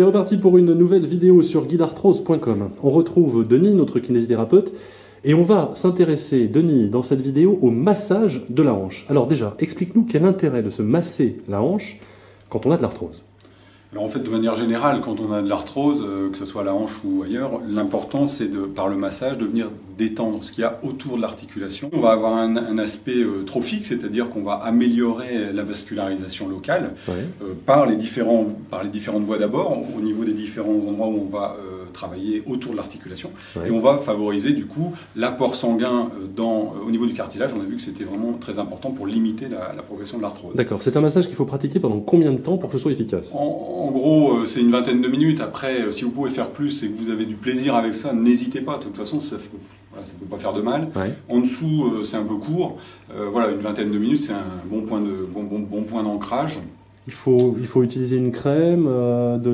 C'est reparti pour une nouvelle vidéo sur guidarthrose.com. On retrouve Denis, notre kinésithérapeute, et on va s'intéresser, Denis, dans cette vidéo, au massage de la hanche. Alors déjà, explique-nous quel l'intérêt de se masser la hanche quand on a de l'arthrose. Alors en fait, de manière générale, quand on a de l'arthrose, que ce soit à la hanche ou ailleurs, l'important c'est par le massage de venir détendre ce qu'il y a autour de l'articulation. On va avoir un aspect trophique, c'est-à-dire qu'on va améliorer la vascularisation locale par les différentes voies d'abord, au niveau des différents endroits où on va travailler autour de l'articulation. Et on va favoriser du coup l'apport sanguin au niveau du cartilage. On a vu que c'était vraiment très important pour limiter la progression de l'arthrose. D'accord, c'est un massage qu'il faut pratiquer pendant combien de temps pour que ce soit efficace? En gros, c'est une vingtaine de minutes. Après, si vous pouvez faire plus et que vous avez du plaisir avec ça, n'hésitez pas. De toute façon, ça ne peut pas faire de mal. En dessous, c'est un peu court. Voilà, une vingtaine de minutes, c'est un bon point d'ancrage. Il faut utiliser une crème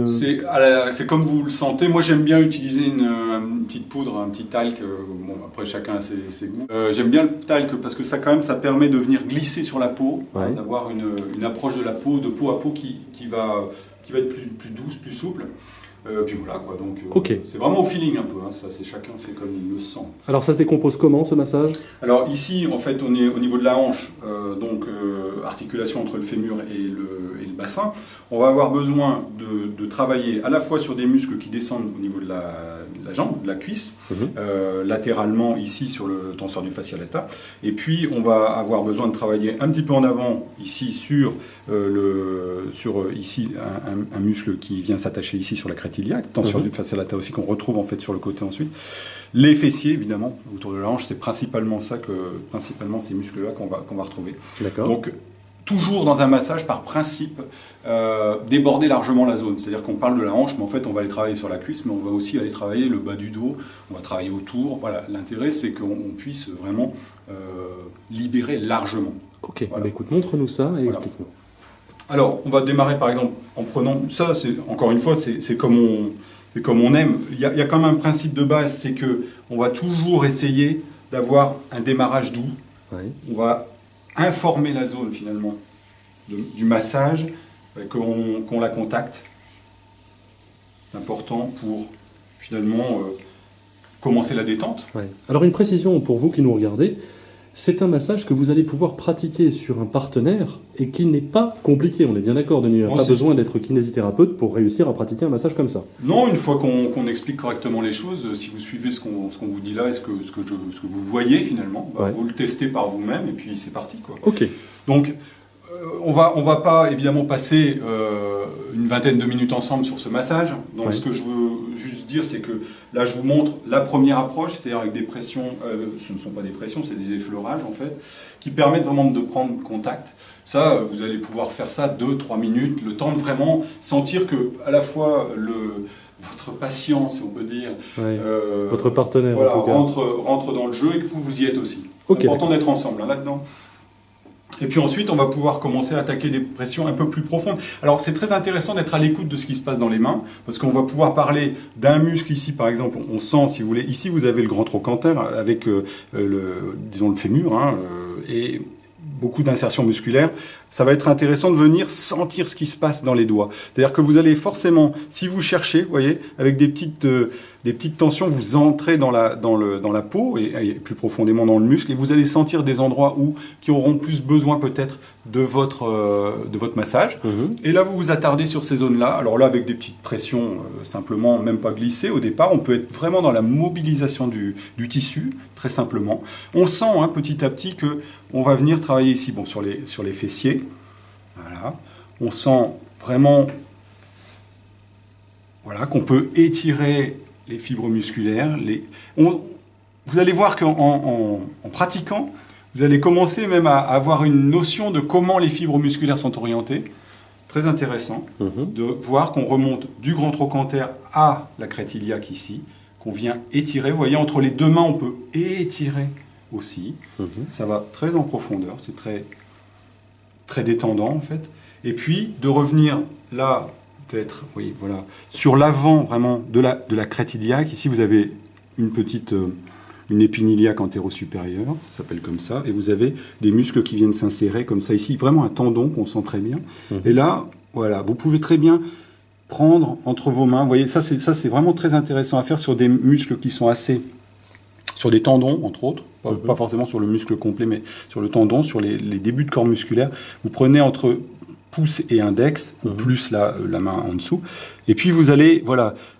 C'est comme vous le sentez. Moi, j'aime bien utiliser une petite poudre, un petit talc. Bon, après, chacun a ses goûts. J'aime bien le talc parce que ça permet de venir glisser sur la peau, d'avoir une approche de la peau, de peau à peau qui va être plus douce, plus souple. Puis voilà quoi, donc c'est vraiment au feeling un peu, ça c'est chacun fait comme il le sent. Alors ça se décompose comment ce massage? Alors ici en fait on est au niveau de la hanche, articulation entre le fémur et le bassin. On va avoir besoin de travailler à la fois sur des muscles qui descendent au niveau de la jambe, de la cuisse, latéralement ici sur le tenseur du fascia lata, et puis on va avoir besoin de travailler un petit peu en avant ici sur ici un muscle qui vient s'attacher ici sur la crête iliaque, tenseur du fascia lata aussi qu'on retrouve en fait sur le côté ensuite. Les fessiers évidemment autour de la hanche, c'est principalement ces muscles-là qu'on va retrouver. D'accord. Donc toujours dans un massage, par principe, déborder largement la zone. C'est-à-dire qu'on parle de la hanche, mais en fait, on va aller travailler sur la cuisse, mais on va aussi aller travailler le bas du dos, on va travailler autour. Voilà, l'intérêt, c'est qu'on puisse vraiment libérer largement. Ok, voilà. Bah écoute, montre-nous ça et explique-nous. Alors, on va démarrer par exemple en prenant... Ça, encore une fois, c'est comme on aime. Il y a quand même un principe de base, c'est qu'on va toujours essayer d'avoir un démarrage doux. On va informer la zone finalement du massage, qu'on la contacte. C'est important pour finalement commencer la détente. Alors une précision pour vous qui nous regardez, c'est un massage que vous allez pouvoir pratiquer sur un partenaire et qui n'est pas compliqué, on est bien d'accord Denis, il n'y a pas besoin d'être kinésithérapeute pour réussir à pratiquer un massage comme ça. Non, une fois qu'on explique correctement les choses, si vous suivez ce qu'on vous dit là et ce que vous voyez finalement, vous le testez par vous-même et puis c'est parti quoi. Ok. Donc on va pas évidemment passer une vingtaine de minutes ensemble sur ce massage. Donc ce que je veux juste dire, c'est que là je vous montre la première approche, c'est-à-dire avec des pressions, ce ne sont pas des pressions, c'est des effleurages en fait, qui permettent vraiment de prendre contact. Ça, vous allez pouvoir faire ça 2-3 minutes, le temps de vraiment sentir que à la fois votre patient, si on peut dire, votre partenaire voilà, en tout cas, rentre dans le jeu et que vous y êtes aussi. Okay, c'est important d'être ensemble là-dedans. Et puis ensuite, on va pouvoir commencer à attaquer des pressions un peu plus profondes. Alors, c'est très intéressant d'être à l'écoute de ce qui se passe dans les mains, parce qu'on va pouvoir parler d'un muscle ici, par exemple, on sent, si vous voulez, ici vous avez le grand trochanter avec, disons, le fémur, et beaucoup d'insertions musculaires. Ça va être intéressant de venir sentir ce qui se passe dans les doigts. C'est-à-dire que vous allez forcément, si vous cherchez, vous voyez, avec des petites tensions, vous entrez dans la peau et plus profondément dans le muscle et vous allez sentir des endroits qui auront plus besoin peut-être de votre massage. Et là, vous vous attardez sur ces zones-là. Alors là, avec des petites pressions, simplement, même pas glisser au départ, on peut être vraiment dans la mobilisation du tissu, très simplement. On sent petit à petit qu'on va venir travailler ici, bon, sur les fessiers. Voilà. On sent vraiment qu'on peut étirer les fibres musculaires. Vous allez voir qu'en pratiquant, vous allez commencer même à avoir une notion de comment les fibres musculaires sont orientées. Très intéressant de voir qu'on remonte du grand trochanter à la crête iliaque ici, qu'on vient étirer. Vous voyez, entre les deux mains, on peut étirer aussi. Ça va très en profondeur, c'est très, très détendant en fait. Et puis, de revenir là, peut-être, oui, voilà, sur l'avant vraiment de la crête iliaque. Ici, vous avez une épine iliaque antéro-supérieure, ça s'appelle comme ça, et vous avez des muscles qui viennent s'insérer comme ça. Ici, vraiment un tendon qu'on sent très bien. Et là, voilà, vous pouvez très bien prendre entre vos mains. Vous voyez, ça c'est vraiment très intéressant à faire sur des muscles qui sont assez... sur des tendons, entre autres, pas forcément sur le muscle complet, mais sur le tendon, sur les débuts de corps musculaire. Vous prenez entre pouce et index, plus la main en dessous, et puis vous allez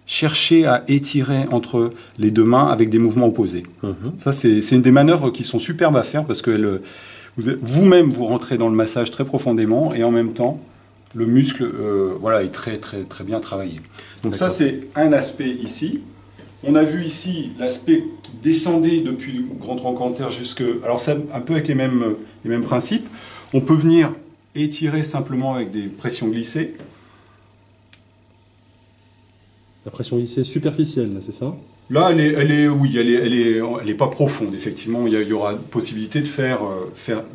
chercher à étirer entre les deux mains avec des mouvements opposés. Ça, c'est une des manœuvres qui sont superbes à faire, parce que vous-même, vous rentrez dans le massage très profondément, et en même temps, le muscle est très, très, très bien travaillé. Donc ça, c'est un aspect ici. On a vu ici l'aspect qui descendait depuis le grand trochanter jusque... Alors c'est un peu avec les mêmes principes. On peut venir étirer simplement avec des pressions glissées. La pression glissée superficielle, c'est ça? Là, elle est pas profonde, effectivement. Il y aura possibilité de faire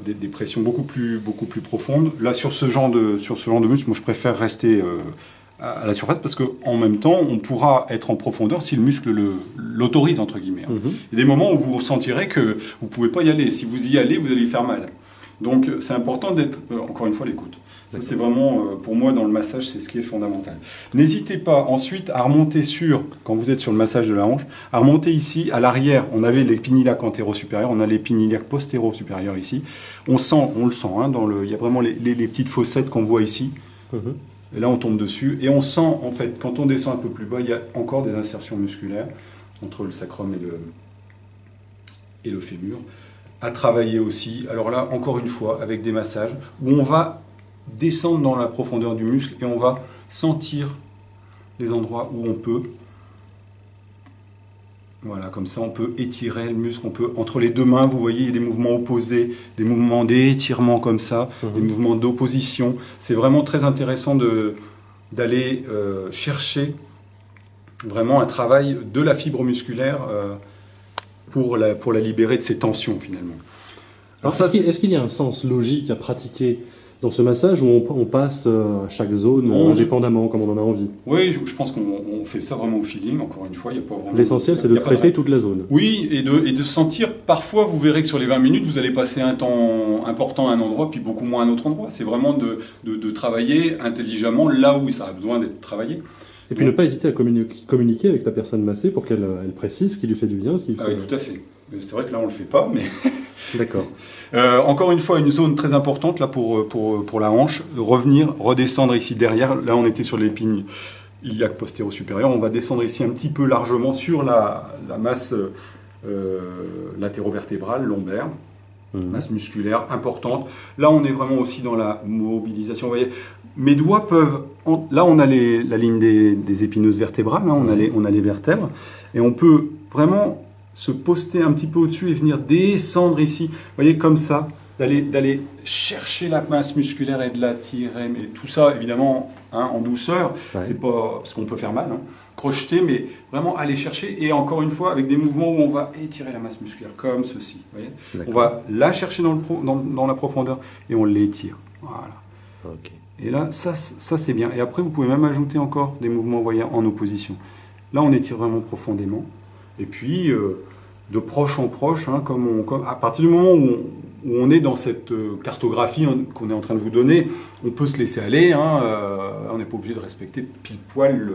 des pressions beaucoup plus profondes. Là, sur ce genre de muscle, moi je préfère rester... à la surface, parce qu'en même temps, on pourra être en profondeur si le muscle l'autorise, entre guillemets. Il y a des moments où vous sentirez que vous ne pouvez pas y aller. Si vous y allez, vous allez y faire mal. Donc, c'est important d'être, encore une fois, l'écoute. Ça, c'est vraiment, pour moi, dans le massage, c'est ce qui est fondamental. N'hésitez pas ensuite à remonter quand vous êtes sur le massage de la hanche, à remonter ici, à l'arrière. On avait l'épinilac antéro-supérieur, on a l'épinilac postéro-supérieur ici. On le sent, hein, il y a vraiment les petites fossettes qu'on voit ici. Et là, on tombe dessus. Et on sent, en fait, quand on descend un peu plus bas, il y a encore des insertions musculaires entre le sacrum et le fémur. À travailler aussi. Alors là, encore une fois, avec des massages, où on va descendre dans la profondeur du muscle et on va sentir les endroits où on peut. Voilà, comme ça, on peut étirer le muscle. On peut, entre les deux mains, vous voyez, il y a des mouvements opposés, des mouvements d'étirement comme ça, des mouvements d'opposition. C'est vraiment très intéressant d'aller chercher vraiment un travail de la fibre musculaire pour la libérer de ses tensions, finalement. Alors, est-ce qu'il y a un sens logique à pratiquer dans ce massage où on passe à chaque zone indépendamment, comme on en a envie? Oui, je pense qu'on fait ça vraiment au feeling, encore une fois. Il y a pas vraiment... L'essentiel, c'est de traiter toute la zone. Oui, et de sentir, parfois, vous verrez que sur les 20 minutes, vous allez passer un temps important à un endroit, puis beaucoup moins à un autre endroit. C'est vraiment de travailler intelligemment là où ça a besoin d'être travaillé. Et puis ne pas hésiter à communiquer avec la personne massée pour qu'elle précise ce qui lui fait du bien. Oui, tout à fait. C'est vrai que là, on ne le fait pas, mais... D'accord. Encore une fois, une zone très importante là pour la hanche. Revenir, redescendre ici derrière. Là, on était sur l'épinilac postéro-supérieur. On va descendre ici un petit peu largement sur la masse latéro-vertébrale, lombaire. Masse musculaire importante. Là, on est vraiment aussi dans la mobilisation. Vous voyez, mes doigts peuvent... Là, on a la ligne des épineuses vertébrales. Là, on a les vertèbres. Et on peut vraiment... se poster un petit peu au-dessus et venir descendre ici, vous voyez, comme ça, d'aller chercher la masse musculaire et de la tirer, mais tout ça, évidemment, en douceur, c'est pas, parce qu'on peut faire mal, crocheter, mais vraiment aller chercher, et encore une fois, avec des mouvements où on va étirer la masse musculaire, comme ceci, vous voyez. On va la chercher dans la profondeur, et on l'étire, voilà. Okay. Et là, ça c'est bien, et après, vous pouvez même ajouter encore des mouvements, vous voyez, en opposition. Là, on étire vraiment profondément. Et puis, de proche en proche, comme à partir du moment où on est dans cette cartographie qu'on est en train de vous donner, on peut se laisser aller. On n'est pas obligé de respecter pile poil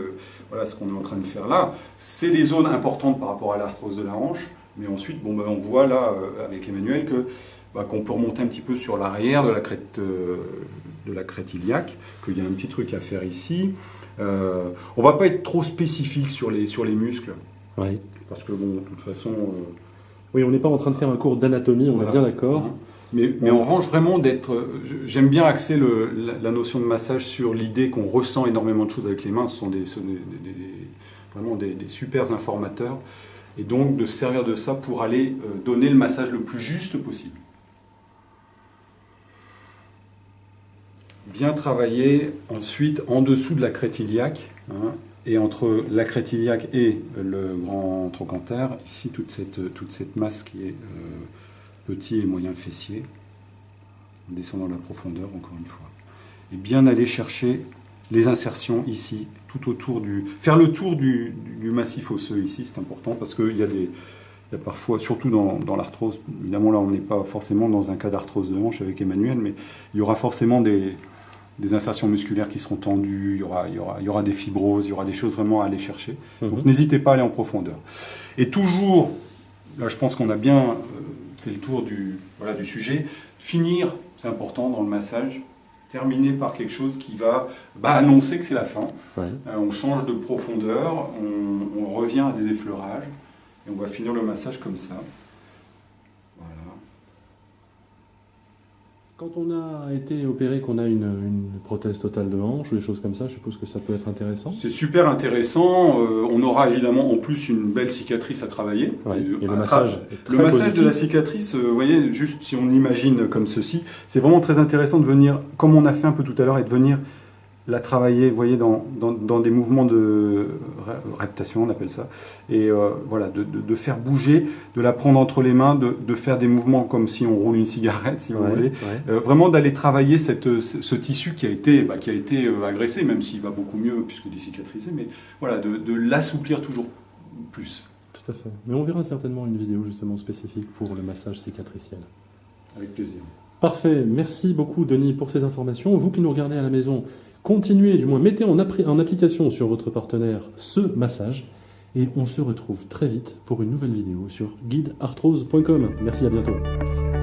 ce qu'on est en train de faire là. C'est des zones importantes par rapport à l'arthrose de la hanche. Mais ensuite, on voit là, avec Emmanuel, qu'on peut remonter un petit peu sur l'arrière de la crête iliaque, qu'il y a un petit truc à faire ici. On ne va pas être trop spécifique sur les muscles. Oui. Parce que, de toute façon... Oui, on n'est pas en train de faire un cours d'anatomie, on est bien d'accord. Mais en revanche, vraiment, j'aime bien axer la notion de massage sur l'idée qu'on ressent énormément de choses avec les mains. Ce sont vraiment des super informateurs. Et donc, de se servir de ça pour aller donner le massage le plus juste possible. Bien travailler ensuite en dessous de la crête iliaque. Et entre la crête iliaque et le grand trochanter, ici toute cette masse qui est petit et moyen fessier, en descendant la profondeur encore une fois. Et bien aller chercher les insertions ici, tout autour faire le tour du massif osseux ici, c'est important parce qu'il y a parfois, surtout dans l'arthrose, évidemment là on n'est pas forcément dans un cas d'arthrose de hanche avec Emmanuel, mais il y aura forcément des des insertions musculaires qui seront tendues, il y aura des fibroses, il y aura des choses vraiment à aller chercher. Donc n'hésitez pas à aller en profondeur. Et toujours, là je pense qu'on a bien fait le tour du sujet, finir, c'est important dans le massage, terminer par quelque chose qui va annoncer que c'est la fin. Ouais. On change de profondeur, on revient à des effleurages, et on va finir le massage comme ça. Voilà. Quand on a été opéré, qu'on a une prothèse totale de hanche ou des choses comme ça, je suppose que ça peut être intéressant. C'est super intéressant. On aura évidemment en plus une belle cicatrice à travailler. Ouais. Et le massage est très Le massage positif. de la cicatrice, vous voyez, juste si on l'imagine comme ceci, c'est vraiment très intéressant de venir, comme on a fait un peu tout à l'heure, et de venir la travailler, vous voyez, dans des mouvements de reptation, on appelle ça, et voilà, de faire bouger, de la prendre entre les mains, de faire des mouvements comme si on roule une cigarette, si vous voulez, vraiment d'aller travailler ce tissu qui a été agressé, même s'il va beaucoup mieux puisque il est cicatrisé, mais voilà, de l'assouplir toujours plus. Tout à fait. Mais on verra certainement une vidéo justement spécifique pour le massage cicatriciel. Avec plaisir. Parfait. Merci beaucoup Denis pour ces informations. Vous qui nous regardez à la maison, continuez, du moins mettez en application sur votre partenaire ce massage et on se retrouve très vite pour une nouvelle vidéo sur guidearthrose.com. Merci, à bientôt. Merci.